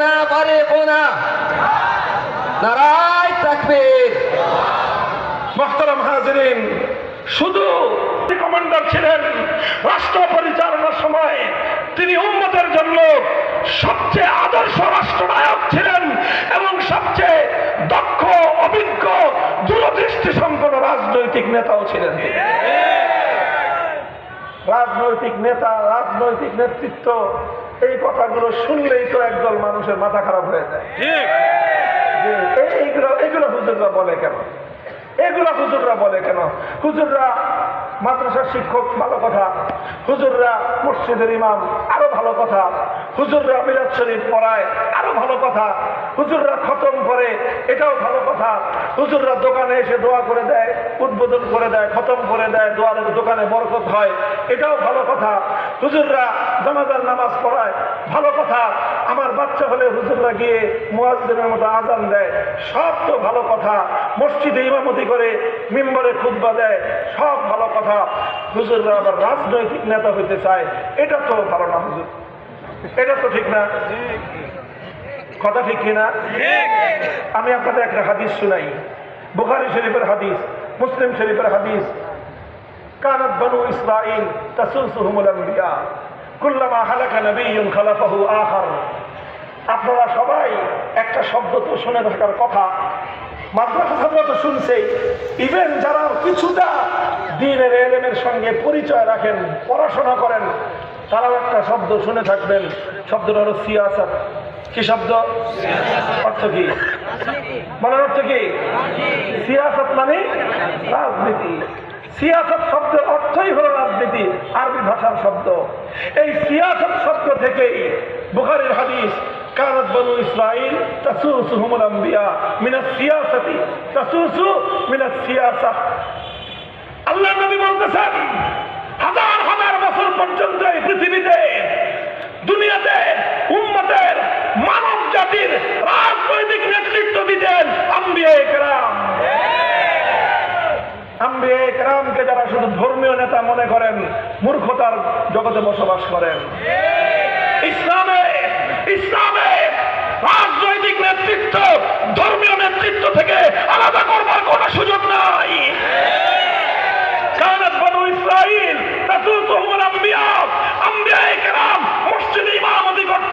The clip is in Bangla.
না ফারিকু না। নারায়ে তাকবীর। মুহতারাম হাজিরিন, শুধু কমান্ডার ছিলেন, রাষ্ট্র পরিচালনার সময় তিনি উম্মতের জন্য সবচেয়ে আদর্শ রাষ্ট্রনায়ক ছিলেন এবং সবচেয়ে দক্ষ, অভিজ্ঞ, দূরদৃষ্টি সম্পন্ন রাজনৈতিক নেতাও ছিলেন। রাজনৈতিক নেতা, রাজনৈতিক নেতৃত্ব, এই কথাগুলো শুনলেই তো একদল মানুষের মাথা খারাপ হয়ে যায়। এগুলো হুজুররা বলে কেন? এগুলো হুজুররা বলে কেন? হুজুররা মাদ্রাসার শিক্ষক, ভালো কথা। হুজুররা মসজিদের ইমাম, আরো ভালো কথা। হুজুররা মিলাদ শরীফ পড়ায়, আরো ভালো কথা। হুজুররা খতম করে, এটাও ভালো কথা। হুজুররা দোকানে এসে দোয়া করে দেয়, উদ্বোধন করে দেয়, খতম করে দেয়, দোয়ারের দোকানে বরকত হয়, এটাও ভালো কথা। হুজুররা জানাজার নামাজ পড়ায়, ভালো কথা। আমার বাচ্চা হলে হুজুররা গিয়ে মুয়াজ্জিনের মতো আজান দেয়, সব তো ভালো কথা। মসজিদে ইমামতি করে মিম্বরে খুতবা দেয়, সব ভালো কথা। হুজুররা আবার রাজনৈতিক নেতা হইতে চায়, এটা তো ভালো না হুজুর, এটা তো ঠিক না। কথা ঠিক কিনা? আমি আপনাদের একটা হাদিস শুনাই, বুখারী শরীফের হাদিস, মুসলিম শরীফের হাদিস। কানাত বানু ইসরাঈল তাসুসুহুমুল আম্বিয়া কুল্লামা হালাকা নাবিয়্যুন খালাফাহু আখার। আপনারা সবাই একটা শব্দ তো শুনে থাকার কথা, মাদ্রাসা ছাত্র তো শুনছেই, ইভেন যারা কিছুটা দ্বীনের ইলমের সঙ্গে পরিচয় রাখেন, পড়াশোনা করেন, তারাও একটা শব্দ শুনে থাকবেন। শব্দটা হলো সিয়াসাত। কি শব্দ? অর্থ কি? মানে অর্থ কি? সিয়াসাত মানে রাজনীতি। সিয়াসত শব্দের অর্থই হলো রাজনীতি, আরবি ভাষার শব্দ। এই সিয়াসত শব্দ থেকেই বুখারীর হাদিস, কানাত বানু ইসরাঈল তাসুসুহুমুল আম্বিয়া মিনাস সিয়াসাতি তাসুসু মিনাস সিয়াসাহ। আল্লাহর নবী বলতেছেন, হাজার হাজার বছর পর্যন্ত এই পৃথিবীতে, দুনিয়াতে উম্মতের, মানব জাতির রাজনৈতিক নেতৃত্ব দিতেন আম্বিয়ায়ে কেরাম। আম্বিয়ায়ে কেরামকে যারা শুধু ধর্মীয় নেতা মনে করেন, মূর্খতার জগতে বসবাস করেন। ইসলামে রাজনৈতিক নেতৃত্ব ধর্মীয় নেতৃত্ব থেকে আলাদা করবার কোনো সুযোগ নাই। কানাত বানু ইসরাঈল তাসুসুহুমুল আম্বিয়া, আম্বিয়ায়ে কেরাম মসজিদে ইমামতি করতেন।